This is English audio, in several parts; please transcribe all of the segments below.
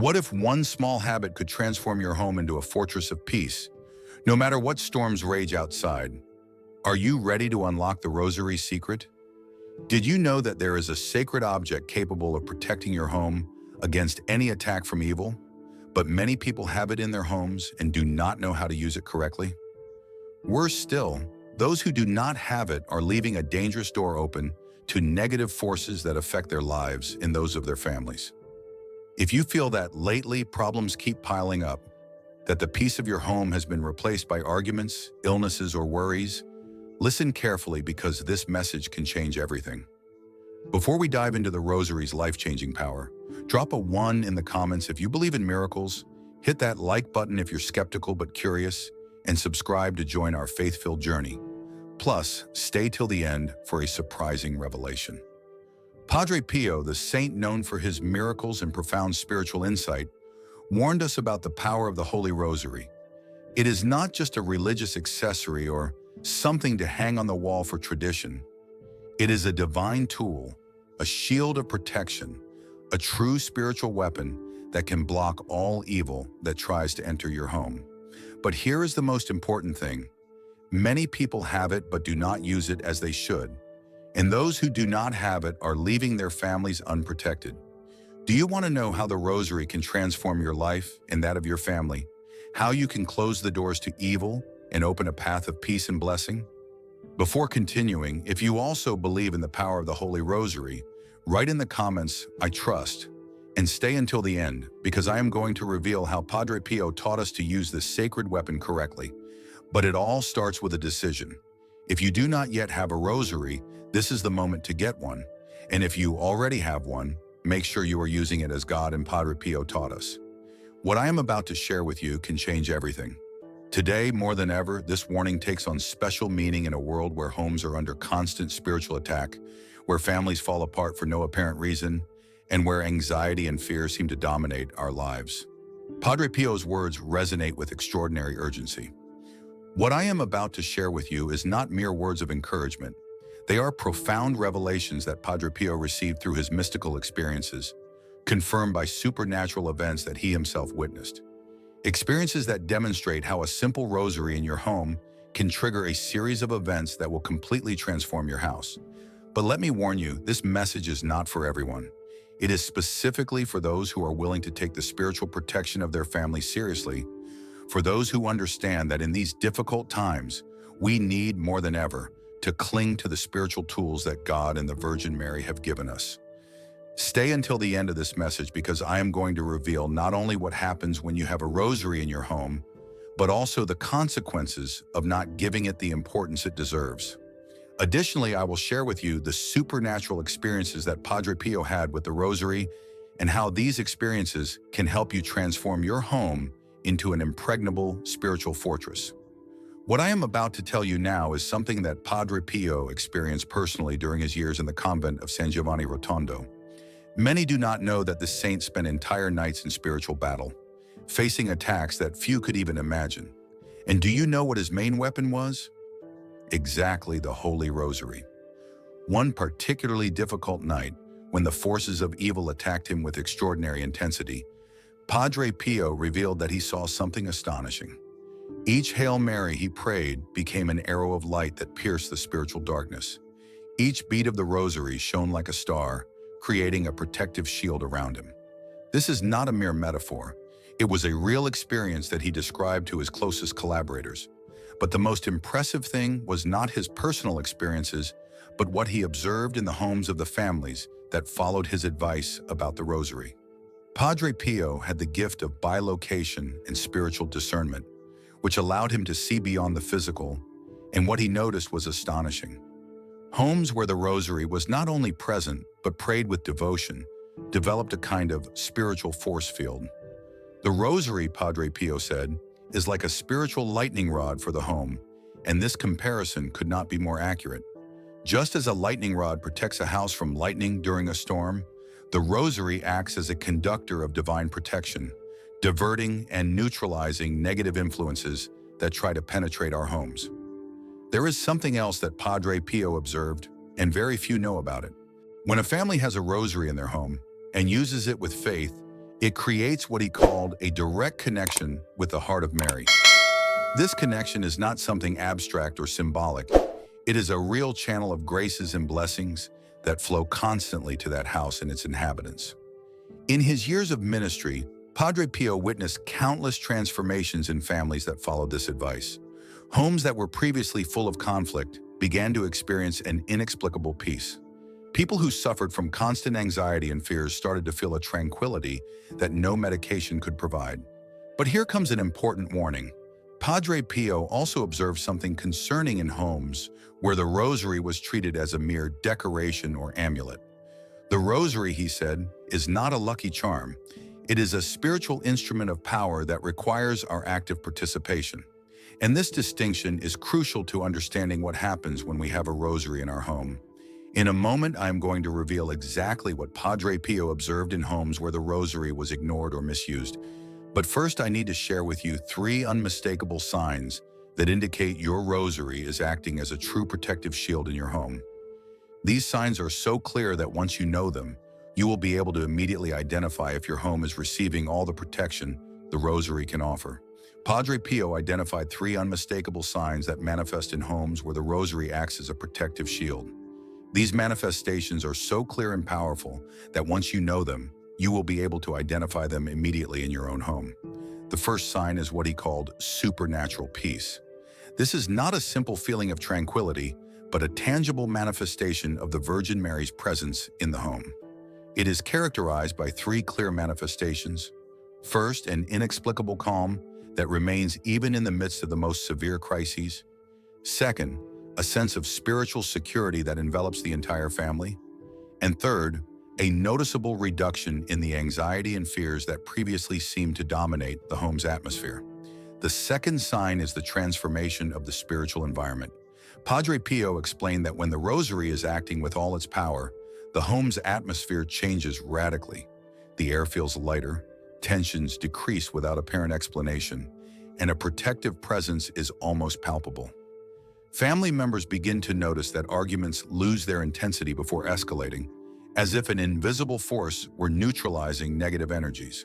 What if one small habit could transform your home into a fortress of peace, no matter what storms rage outside? Are you ready to unlock the Rosary's secret? Did you know that there is a sacred object capable of protecting your home against any attack from evil? But many people have it in their homes and do not know how to use it correctly. Worse still, those who do not have it are leaving a dangerous door open to negative forces that affect their lives and those of their families. If you feel that lately problems keep piling up, that the peace of your home has been replaced by arguments, illnesses, or worries, listen carefully because this message can change everything. Before we dive into the Rosary's life-changing power, drop a 1 in the comments if you believe in miracles, hit that like button if you're skeptical but curious, and subscribe to join our faith-filled journey. Plus, stay till the end for a surprising revelation. Padre Pio, the saint known for his miracles and profound spiritual insight, warned us about the power of the Holy Rosary. It is not just a religious accessory or something to hang on the wall for tradition. It is a divine tool, a shield of protection, a true spiritual weapon that can block all evil that tries to enter your home. But here is the most important thing. Many people have it but do not use it as they should. And those who do not have it are leaving their families unprotected. Do you want to know how the Rosary can transform your life and that of your family? How you can close the doors to evil and open a path of peace and blessing? Before continuing, if you also believe in the power of the Holy Rosary, write in the comments, "I trust," and stay until the end, because I am going to reveal how Padre Pio taught us to use this sacred weapon correctly. But it all starts with a decision. If you do not yet have a rosary, this is the moment to get one. And if you already have one, make sure you are using it as God and Padre Pio taught us. What I am about to share with you can change everything. Today, more than ever, this warning takes on special meaning in a world where homes are under constant spiritual attack, where families fall apart for no apparent reason, and where anxiety and fear seem to dominate our lives. Padre Pio's words resonate with extraordinary urgency. What I am about to share with you is not mere words of encouragement. They are profound revelations that Padre Pio received through his mystical experiences, confirmed by supernatural events that he himself witnessed. Experiences that demonstrate how a simple rosary in your home can trigger a series of events that will completely transform your house. But let me warn you, this message is not for everyone. It is specifically for those who are willing to take the spiritual protection of their family seriously, for those who understand that in these difficult times, we need more than ever to cling to the spiritual tools that God and the Virgin Mary have given us. Stay until the end of this message because I am going to reveal not only what happens when you have a rosary in your home, but also the consequences of not giving it the importance it deserves. Additionally, I will share with you the supernatural experiences that Padre Pio had with the rosary and how these experiences can help you transform your home into an impregnable spiritual fortress. What I am about to tell you now is something that Padre Pio experienced personally during his years in the convent of San Giovanni Rotondo. Many do not know that the saint spent entire nights in spiritual battle, facing attacks that few could even imagine. And do you know what his main weapon was? Exactly the Holy Rosary. One particularly difficult night, when the forces of evil attacked him with extraordinary intensity, Padre Pio revealed that he saw something astonishing. Each Hail Mary he prayed became an arrow of light that pierced the spiritual darkness. Each bead of the rosary shone like a star, creating a protective shield around him. This is not a mere metaphor. It was a real experience that he described to his closest collaborators. But the most impressive thing was not his personal experiences, but what he observed in the homes of the families that followed his advice about the rosary. Padre Pio had the gift of bilocation and spiritual discernment, which allowed him to see beyond the physical, and what he noticed was astonishing. Homes where the rosary was not only present, but prayed with devotion, developed a kind of spiritual force field. The rosary, Padre Pio said, is like a spiritual lightning rod for the home, and this comparison could not be more accurate. Just as a lightning rod protects a house from lightning during a storm, the rosary acts as a conductor of divine protection, diverting and neutralizing negative influences that try to penetrate our homes. There is something else that Padre Pio observed, and very few know about it. When a family has a rosary in their home and uses it with faith, It creates what he called a direct connection with the heart of Mary. This connection is not something abstract or symbolic. It is a real channel of graces and blessings that flow constantly to that house and its inhabitants. In his years of ministry, Padre Pio witnessed countless transformations in families that followed this advice. Homes that were previously full of conflict began to experience an inexplicable peace. People who suffered from constant anxiety and fears started to feel a tranquility that no medication could provide. But here comes an important warning. Padre Pio also observed something concerning in homes where the rosary was treated as a mere decoration or amulet. The rosary, he said, is not a lucky charm. It is a spiritual instrument of power that requires our active participation. And this distinction is crucial to understanding what happens when we have a rosary in our home. In a moment, I am going to reveal exactly what Padre Pio observed in homes where the rosary was ignored or misused. But first, I need to share with you 3 unmistakable signs that indicate your rosary is acting as a true protective shield in your home. These signs are so clear that once you know them, you will be able to immediately identify if your home is receiving all the protection the rosary can offer. Padre Pio identified 3 unmistakable signs that manifest in homes where the rosary acts as a protective shield. These manifestations are so clear and powerful that once you know them, you will be able to identify them immediately in your own home. The first sign is what he called supernatural peace. This is not a simple feeling of tranquility, but a tangible manifestation of the Virgin Mary's presence in the home. It is characterized by 3 clear manifestations. First, an inexplicable calm that remains even in the midst of the most severe crises. Second, a sense of spiritual security that envelops the entire family. And third, a noticeable reduction in the anxiety and fears that previously seemed to dominate the home's atmosphere. The second sign is the transformation of the spiritual environment. Padre Pio explained that when the rosary is acting with all its power, the home's atmosphere changes radically. The air feels lighter, tensions decrease without apparent explanation, and a protective presence is almost palpable. Family members begin to notice that arguments lose their intensity before escalating, as if an invisible force were neutralizing negative energies.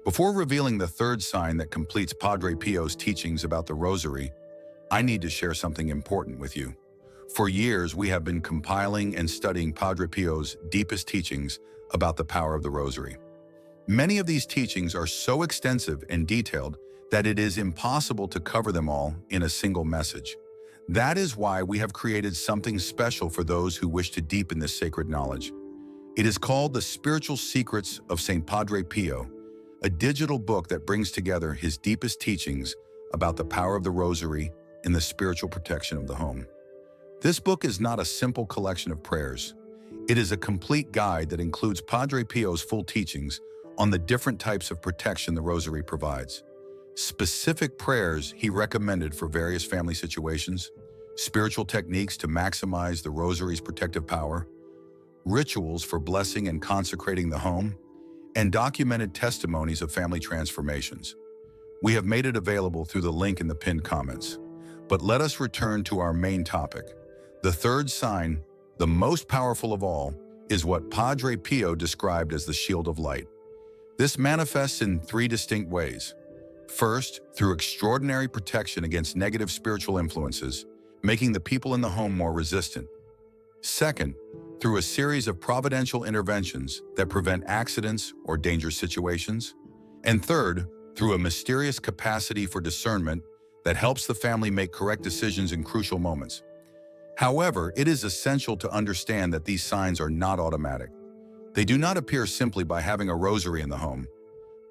Before revealing the third sign that completes Padre Pio's teachings about the rosary, I need to share something important with you. For years, we have been compiling and studying Padre Pio's deepest teachings about the power of the rosary. Many of these teachings are so extensive and detailed that it is impossible to cover them all in a single message. That is why we have created something special for those who wish to deepen this sacred knowledge. It is called The Spiritual Secrets of St. Padre Pio, a digital book that brings together his deepest teachings about the power of the rosary and the spiritual protection of the home. This book is not a simple collection of prayers. It is a complete guide that includes Padre Pio's full teachings on the different types of protection the rosary provides. Specific prayers he recommended for various family situations, spiritual techniques to maximize the rosary's protective power, rituals for blessing and consecrating the home, and documented testimonies of family transformations. We have made it available through the link in the pinned comments. But let us return to our main topic. The third sign, the most powerful of all, is what Padre Pio described as the shield of light. This manifests in 3 distinct ways. First, through extraordinary protection against negative spiritual influences, making the people in the home more resistant. Second, through a series of providential interventions that prevent accidents or dangerous situations. And third, through a mysterious capacity for discernment that helps the family make correct decisions in crucial moments. However, it is essential to understand that these signs are not automatic. They do not appear simply by having a rosary in the home.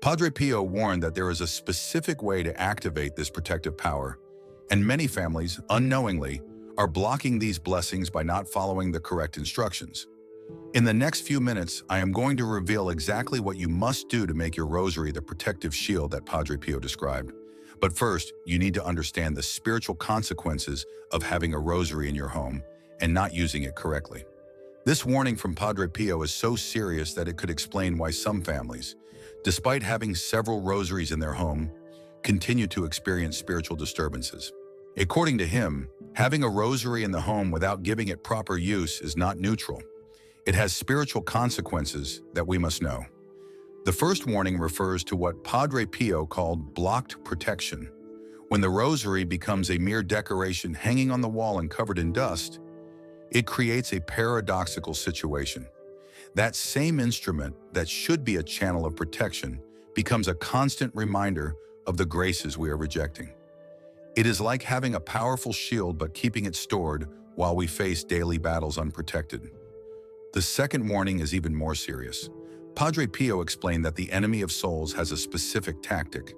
Padre Pio warned that there is a specific way to activate this protective power, and many families, unknowingly, are blocking these blessings by not following the correct instructions. In the next few minutes, I am going to reveal exactly what you must do to make your rosary the protective shield that Padre Pio described. But first, you need to understand the spiritual consequences of having a rosary in your home and not using it correctly. This warning from Padre Pio is so serious that it could explain why some families, despite having several rosaries in their home, continue to experience spiritual disturbances. According to him, having a rosary in the home without giving it proper use is not neutral. It has spiritual consequences that we must know. The first warning refers to what Padre Pio called blocked protection. When the rosary becomes a mere decoration hanging on the wall and covered in dust, it creates a paradoxical situation. That same instrument that should be a channel of protection becomes a constant reminder of the graces we are rejecting. It is like having a powerful shield but keeping it stored while we face daily battles unprotected. The second warning is even more serious. Padre Pio explained that the enemy of souls has a specific tactic,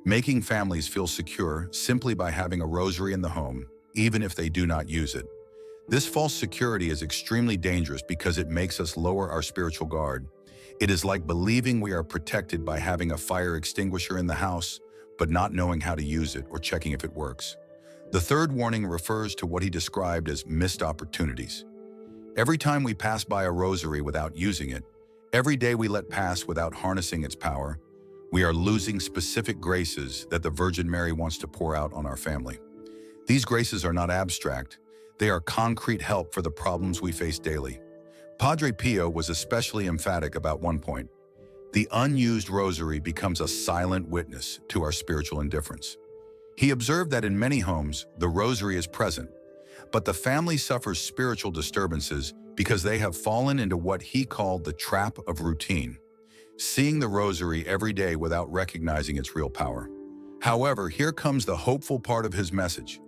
making families feel secure simply by having a rosary in the home, even if they do not use it. This false security is extremely dangerous because it makes us lower our spiritual guard. It is like believing we are protected by having a fire extinguisher in the house, but not knowing how to use it or checking if it works. The third warning refers to what he described as missed opportunities. Every time we pass by a rosary without using it, every day we let pass without harnessing its power, we are losing specific graces that the Virgin Mary wants to pour out on our family. These graces are not abstract. They are concrete help for the problems we face daily. Padre Pio was especially emphatic about one point. The unused rosary becomes a silent witness to our spiritual indifference. He observed that in many homes, the rosary is present, but the family suffers spiritual disturbances because they have fallen into what he called the trap of routine, seeing the rosary every day without recognizing its real power. However, here comes the hopeful part of his message.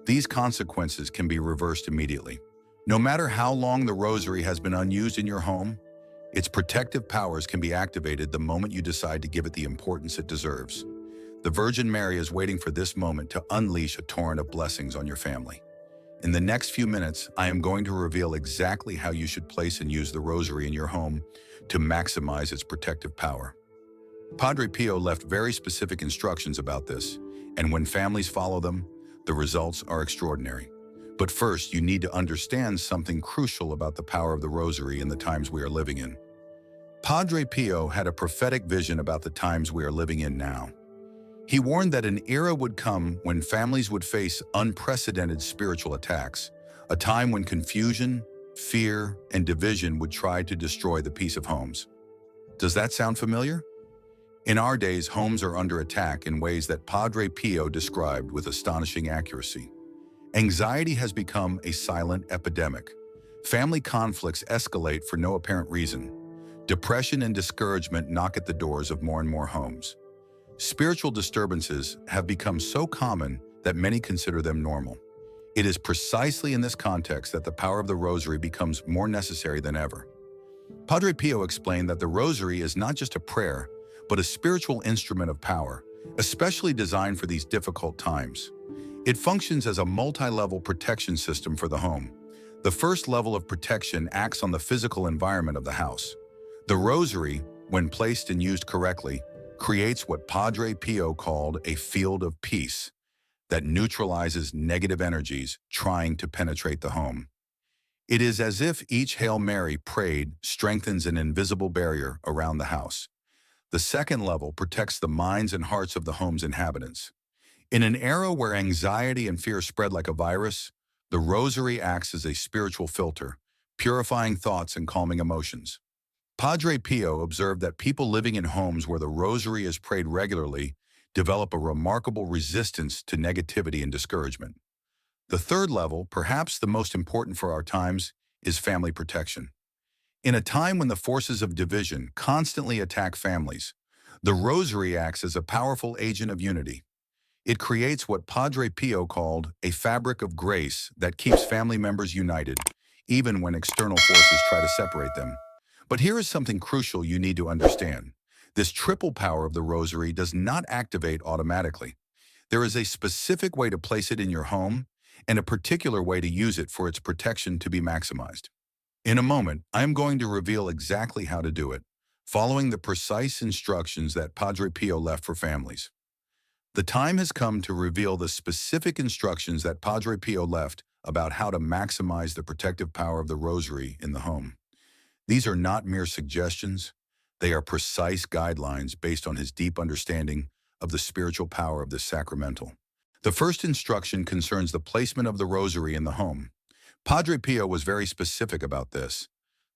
These consequences can be reversed immediately. No matter how long the rosary has been unused in your home, its protective powers can be activated the moment you decide to give it the importance it deserves. The Virgin Mary is waiting for this moment to unleash a torrent of blessings on your family. In the next few minutes, I am going to reveal exactly how you should place and use the rosary in your home to maximize its protective power. Padre Pio left very specific instructions about this, and when families follow them, the results are extraordinary. But first, you need to understand something crucial about the power of the rosary in the times we are living in. Padre Pio had a prophetic vision about the times we are living in now. He warned that an era would come when families would face unprecedented spiritual attacks, a time when confusion, fear, and division would try to destroy the peace of homes. Does that sound familiar? In our days, homes are under attack in ways that Padre Pio described with astonishing accuracy. Anxiety has become a silent epidemic. Family conflicts escalate for no apparent reason. Depression and discouragement knock at the doors of more and more homes. Spiritual disturbances have become so common that many consider them normal. It is precisely in this context that the power of the rosary becomes more necessary than ever. Padre Pio explained that the rosary is not just a prayer, but a spiritual instrument of power, especially designed for these difficult times. It functions as a multi-level protection system for the home. The first level of protection acts on the physical environment of the house. The rosary, when placed and used correctly, creates what Padre Pio called a field of peace that neutralizes negative energies trying to penetrate the home. It is as if each Hail Mary prayed strengthens an invisible barrier around the house. The second level protects the minds and hearts of the home's inhabitants. In an era where anxiety and fear spread like a virus, the rosary acts as a spiritual filter, purifying thoughts and calming emotions. Padre Pio observed that people living in homes where the rosary is prayed regularly develop a remarkable resistance to negativity and discouragement. The third level, perhaps the most important for our times, is family protection. In a time when the forces of division constantly attack families, the rosary acts as a powerful agent of unity. It creates what Padre Pio called a fabric of grace that keeps family members united, even when external forces try to separate them. But here is something crucial you need to understand. This triple power of the rosary does not activate automatically. There is a specific way to place it in your home and a particular way to use it for its protection to be maximized. In a moment, I am going to reveal exactly how to do it, following the precise instructions that Padre Pio left for families. The time has come to reveal the specific instructions that Padre Pio left about how to maximize the protective power of the rosary in the home. These are not mere suggestions. They are precise guidelines based on his deep understanding of the spiritual power of this sacramental. The first instruction concerns the placement of the rosary in the home. Padre Pio was very specific about this.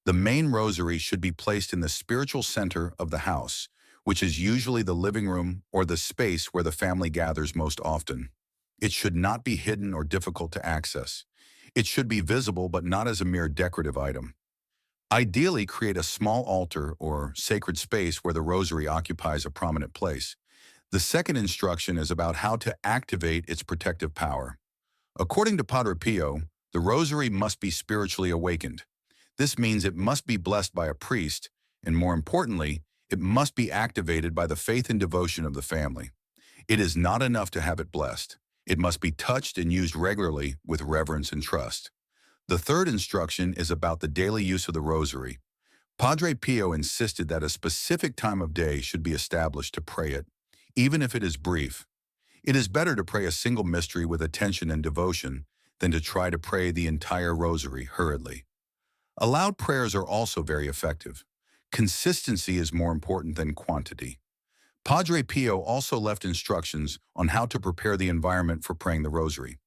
The main rosary should be placed in the spiritual center of the house, which is usually the living room or the space where the family gathers most often. It should not be hidden or difficult to access. It should be visible but not as a mere decorative item. Ideally, create a small altar or sacred space where the rosary occupies a prominent place. The second instruction is about how to activate its protective power. According to Padre Pio, the rosary must be spiritually awakened. This means it must be blessed by a priest, and more importantly, it must be activated by the faith and devotion of the family. It is not enough to have it blessed. It must be touched and used regularly with reverence and trust. The third instruction is about the daily use of the rosary. Padre Pio insisted that a specific time of day should be established to pray it, even if it is brief. It is better to pray a single mystery with attention and devotion than to try to pray the entire rosary hurriedly. Aloud prayers are also very effective. Consistency is more important than quantity. Padre Pio also left instructions on how to prepare the environment for praying the rosary.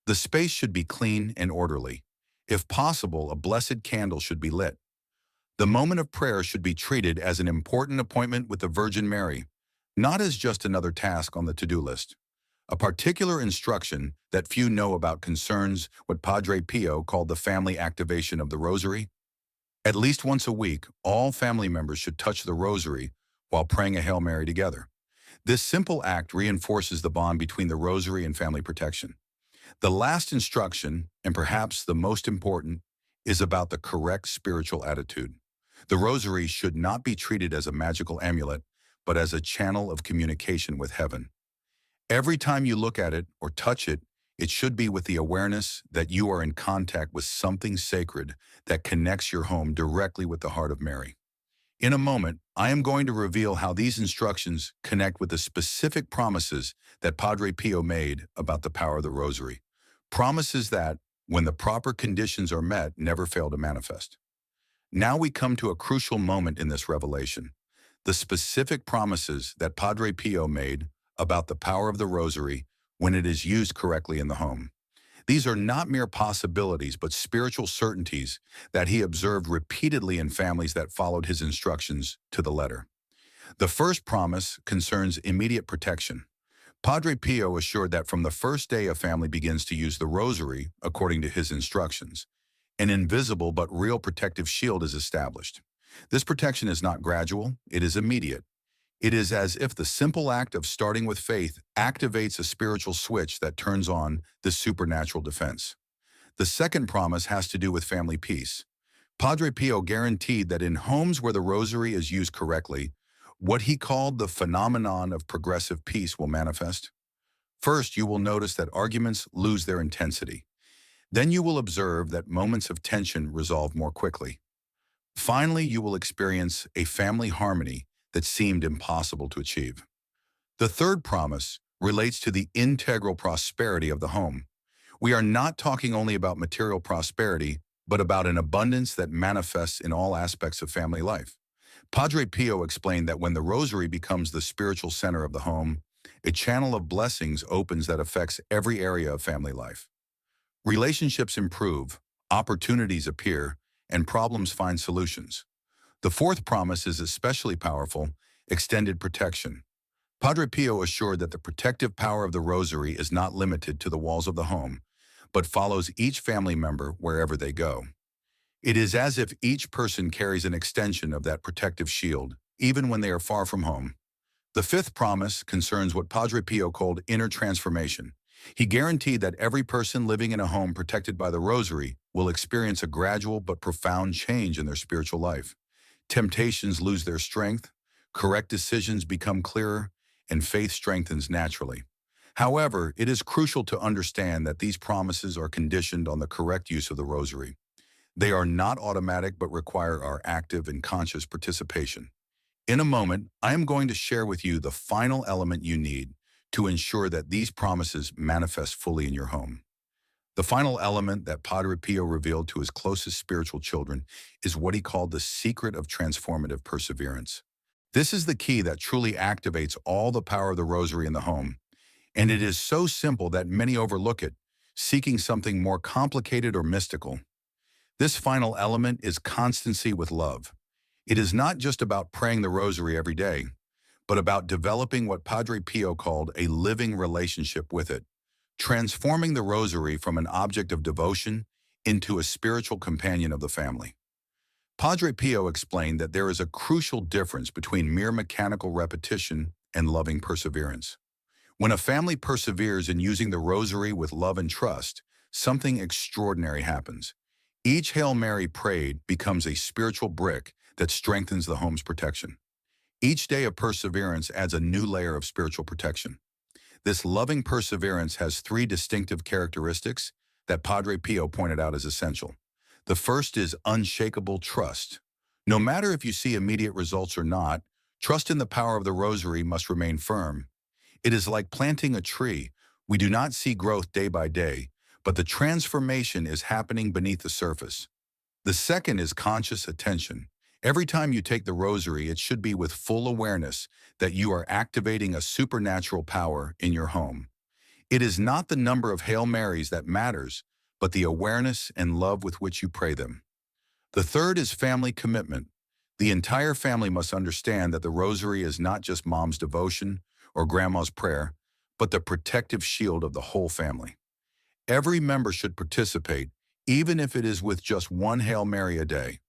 The space should be clean and orderly. If possible, a blessed candle should be lit. The moment of prayer should be treated as an important appointment with the Virgin Mary, not as just another task on the to-do list. A particular instruction that few know about concerns what Padre Pio called the family activation of the rosary. At least once a week, all family members should touch the rosary while praying a Hail Mary together. This simple act reinforces the bond between the rosary and family protection. The last instruction, and perhaps the most important, is about the correct spiritual attitude. The rosary should not be treated as a magical amulet, but as a channel of communication with heaven. Every time you look at it or touch it, it should be with the awareness that you are in contact with something sacred that connects your home directly with the heart of Mary. In a moment, I am going to reveal how these instructions connect with the specific promises that Padre Pio made about the power of the rosary. Promises that, when the proper conditions are met, never fail to manifest. Now we come to a crucial moment in this revelation. The specific promises that Padre Pio made about the power of the rosary when it is used correctly in the home. These are not mere possibilities, but spiritual certainties that he observed repeatedly in families that followed his instructions to the letter. The first promise concerns immediate protection. Padre Pio assured that from the first day a family begins to use the rosary, according to his instructions, an invisible but real protective shield is established. This protection is not gradual, it is immediate. It is as if the simple act of starting with faith activates a spiritual switch that turns on this supernatural defense. The second promise has to do with family peace. Padre Pio guaranteed that in homes where the rosary is used correctly, what he called the phenomenon of progressive peace will manifest. First, you will notice that arguments lose their intensity. Then you will observe that moments of tension resolve more quickly. Finally, you will experience a family harmony that seemed impossible to achieve. The third promise relates to the integral prosperity of the home. We are not talking only about material prosperity, but about an abundance that manifests in all aspects of family life. Padre Pio explained that when the rosary becomes the spiritual center of the home, a channel of blessings opens that affects every area of family life. Relationships improve, opportunities appear, and problems find solutions. The fourth promise is especially powerful: extended protection. Padre Pio assured that the protective power of the rosary is not limited to the walls of the home, but follows each family member wherever they go. It is as if each person carries an extension of that protective shield, even when they are far from home. The fifth promise concerns what Padre Pio called inner transformation. He guaranteed that every person living in a home protected by the rosary will experience a gradual but profound change in their spiritual life. Temptations lose their strength, correct decisions become clearer, and faith strengthens naturally. However, it is crucial to understand that these promises are conditioned on the correct use of the rosary. They are not automatic but require our active and conscious participation. In a moment, I am going to share with you the final element you need to ensure that these promises manifest fully in your home. The final element that Padre Pio revealed to his closest spiritual children is what he called the secret of transformative perseverance. This is the key that truly activates all the power of the rosary in the home. And it is so simple that many overlook it, seeking something more complicated or mystical. This final element is constancy with love. It is not just about praying the rosary every day, but about developing what Padre Pio called a living relationship with it, transforming the rosary from an object of devotion into a spiritual companion of the family. Padre Pio explained that there is a crucial difference between mere mechanical repetition and loving perseverance. When a family perseveres in using the rosary with love and trust, something extraordinary happens. Each Hail Mary prayed becomes a spiritual brick that strengthens the home's protection. Each day of perseverance adds a new layer of spiritual protection. This loving perseverance has three distinctive characteristics that Padre Pio pointed out as essential. The first is unshakable trust. No matter if you see immediate results or not, trust in the power of the rosary must remain firm. It is like planting a tree. We do not see growth day by day, but the transformation is happening beneath the surface. The second is conscious attention. Every time you take the rosary, it should be with full awareness that you are activating a supernatural power in your home. It is not the number of Hail Marys that matters, but the awareness and love with which you pray them. The third is family commitment. The entire family must understand that the rosary is not just mom's devotion or grandma's prayer, but the protective shield of the whole family. Every member should participate, even if it is with just one Hail Mary a day.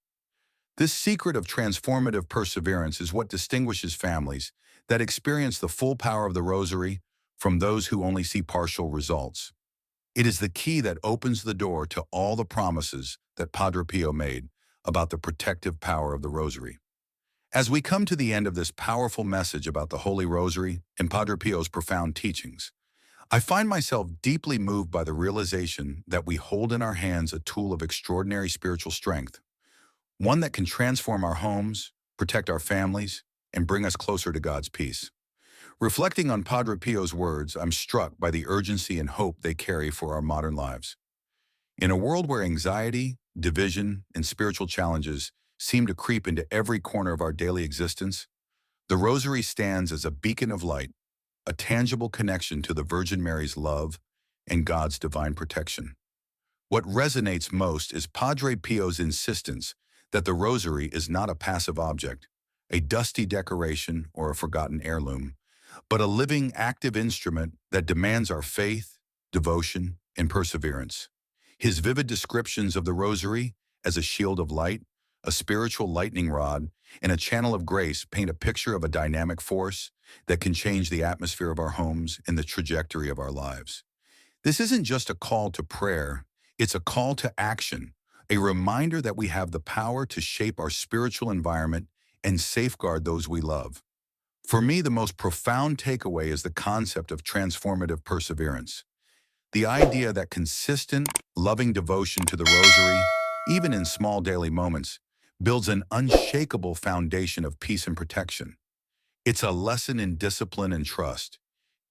This secret of transformative perseverance is what distinguishes families that experience the full power of the rosary from those who only see partial results. It is the key that opens the door to all the promises that Padre Pio made about the protective power of the rosary. As we come to the end of this powerful message about the Holy Rosary and Padre Pio's profound teachings, I find myself deeply moved by the realization that we hold in our hands a tool of extraordinary spiritual strength, one that can transform our homes, protect our families, and bring us closer to God's peace. Reflecting on Padre Pio's words, I'm struck by the urgency and hope they carry for our modern lives. In a world where anxiety, division, and spiritual challenges seem to creep into every corner of our daily existence, the Rosary stands as a beacon of light, a tangible connection to the Virgin Mary's love and God's divine protection. What resonates most is Padre Pio's insistence that the Rosary is not a passive object, a dusty decoration or a forgotten heirloom, but a living, active instrument that demands our faith, devotion, and perseverance. His vivid descriptions of the Rosary as a shield of light, a spiritual lightning rod, and a channel of grace paint a picture of a dynamic force that can change the atmosphere of our homes and the trajectory of our lives. This isn't just a call to prayer, it's a call to action, a reminder that we have the power to shape our spiritual environment and safeguard those we love. For me, the most profound takeaway is the concept of transformative perseverance. The idea that consistent, loving devotion to the Rosary, even in small daily moments, builds an unshakable foundation of peace and protection. It's a lesson in discipline and trust,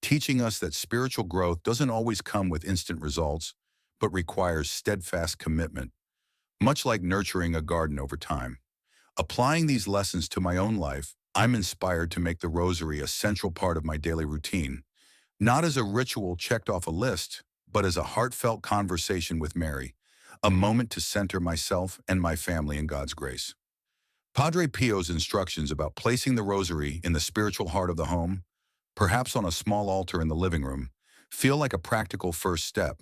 teaching us that spiritual growth doesn't always come with instant results, but requires steadfast commitment, much like nurturing a garden over time. Applying these lessons to my own life, I'm inspired to make the Rosary a central part of my daily routine, not as a ritual checked off a list, but as a heartfelt conversation with Mary, a moment to center myself and my family in God's grace. Padre Pio's instructions about placing the Rosary in the spiritual heart of the home, perhaps on a small altar in the living room, feel like a practical first step.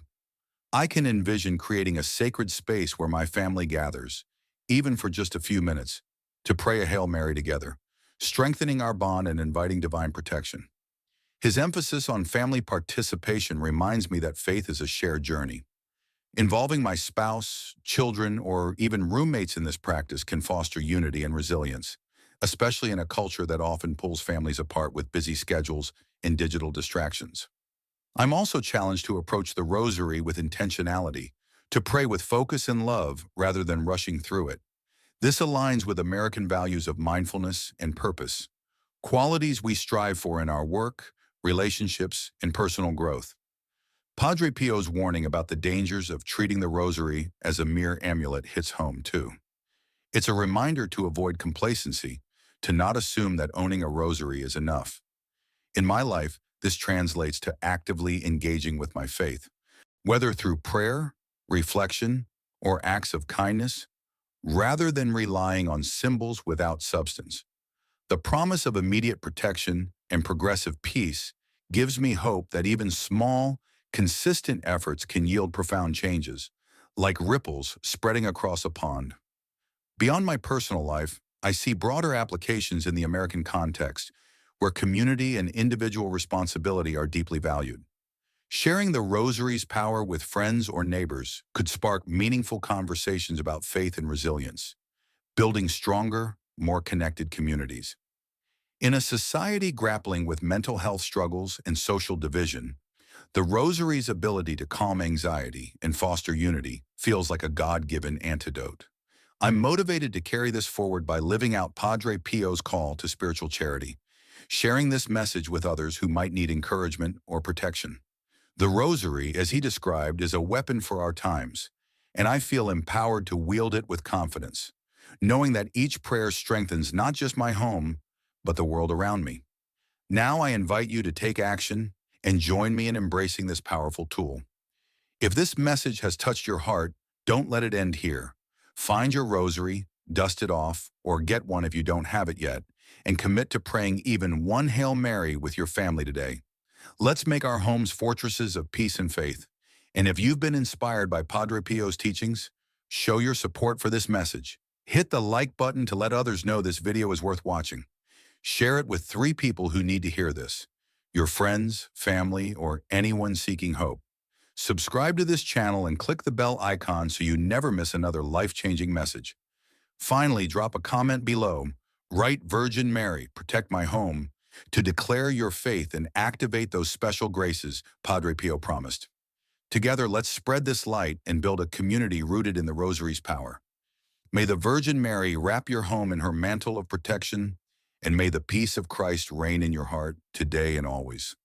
I can envision creating a sacred space where my family gathers, even for just a few minutes, to pray a Hail Mary together, strengthening our bond and inviting divine protection. His emphasis on family participation reminds me that faith is a shared journey. Involving my spouse, children, or even roommates in this practice can foster unity and resilience, especially in a culture that often pulls families apart with busy schedules and digital distractions. I'm also challenged to approach the Rosary with intentionality, to pray with focus and love rather than rushing through it. This aligns with American values of mindfulness and purpose, qualities we strive for in our work, relationships, and personal growth. Padre Pio's warning about the dangers of treating the Rosary as a mere amulet hits home, too. It's a reminder to avoid complacency, to not assume that owning a Rosary is enough. In my life, this translates to actively engaging with my faith, whether through prayer, reflection, or acts of kindness, rather than relying on symbols without substance. The promise of immediate protection and progressive peace gives me hope that even small, consistent efforts can yield profound changes, like ripples spreading across a pond. Beyond my personal life, I see broader applications in the American context, where community and individual responsibility are deeply valued. Sharing the Rosary's power with friends or neighbors could spark meaningful conversations about faith and resilience, building stronger, more connected communities. In a society grappling with mental health struggles and social division, the Rosary's ability to calm anxiety and foster unity feels like a God-given antidote. I'm motivated to carry this forward by living out Padre Pio's call to spiritual charity, sharing this message with others who might need encouragement or protection. The Rosary, as he described, is a weapon for our times, and I feel empowered to wield it with confidence, knowing that each prayer strengthens not just my home, but the world around me. Now I invite you to take action and join me in embracing this powerful tool. If this message has touched your heart, don't let it end here. Find your rosary, dust it off, or get one if you don't have it yet, and commit to praying even one Hail Mary with your family today. Let's make our homes fortresses of peace and faith. And if you've been inspired by Padre Pio's teachings, show your support for this message. Hit the like button to let others know this video is worth watching. Share it with 3 people who need to hear this: your friends, family, or anyone seeking hope. Subscribe to this channel and click the bell icon so you never miss another life-changing message. Finally, drop a comment below. Write Virgin Mary, protect my home, to declare your faith and activate those special graces Padre Pio promised. Together, let's spread this light and build a community rooted in the Rosary's power. May the Virgin Mary wrap your home in her mantle of protection, and may the peace of Christ reign in your heart today and always.